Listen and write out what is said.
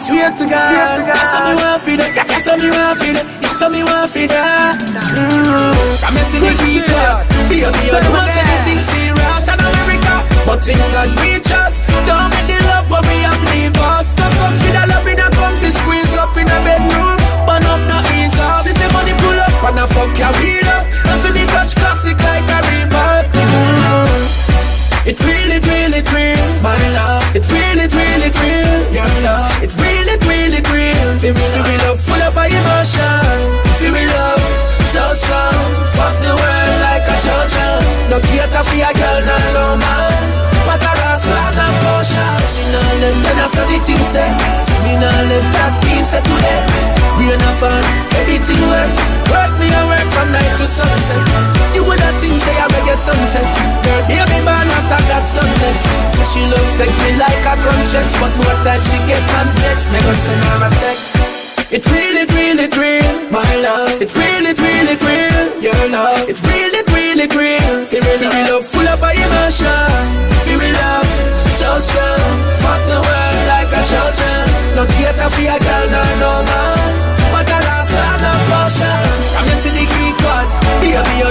swear to God. Yes, me want for that. Yes, me want for that. Yes, me want for that. I'm messing with people. Baby, you know say the thing serious in America, but in God we trust. Don't make the love for me and leave us. Stuck up with the love in a comfy squeeze up in a bedroom. Burn up no ease up. She say money pull up and I fuck your wheel up. And for me touch classic like a Reebok. It really, really real, my love. It really, really real, your love. It really, really real. Feel me love full up of emotion. Feel me love so strong. Fuck the world like a Trojan. No cater for a girl, no man. But a rascal and potion. She not left, then I saw the thing said. Me not left that piece today. Rain a fall, everything work. Work me a work from night to sunset. You would have think say I reggae sunfest. Girl, baby man after that sunset. So she look take me like a conscience, but more time she get conflicts. Me go send her a text. It really, really real, my love. It really, really real, your love. It really, really real. Feel me love full up of emotion. Feel me love so strong. Fuck the world like a Trojan. No cater for a girl, no man. But a rascal and a potion. I'm just in the Greek God. Baby, you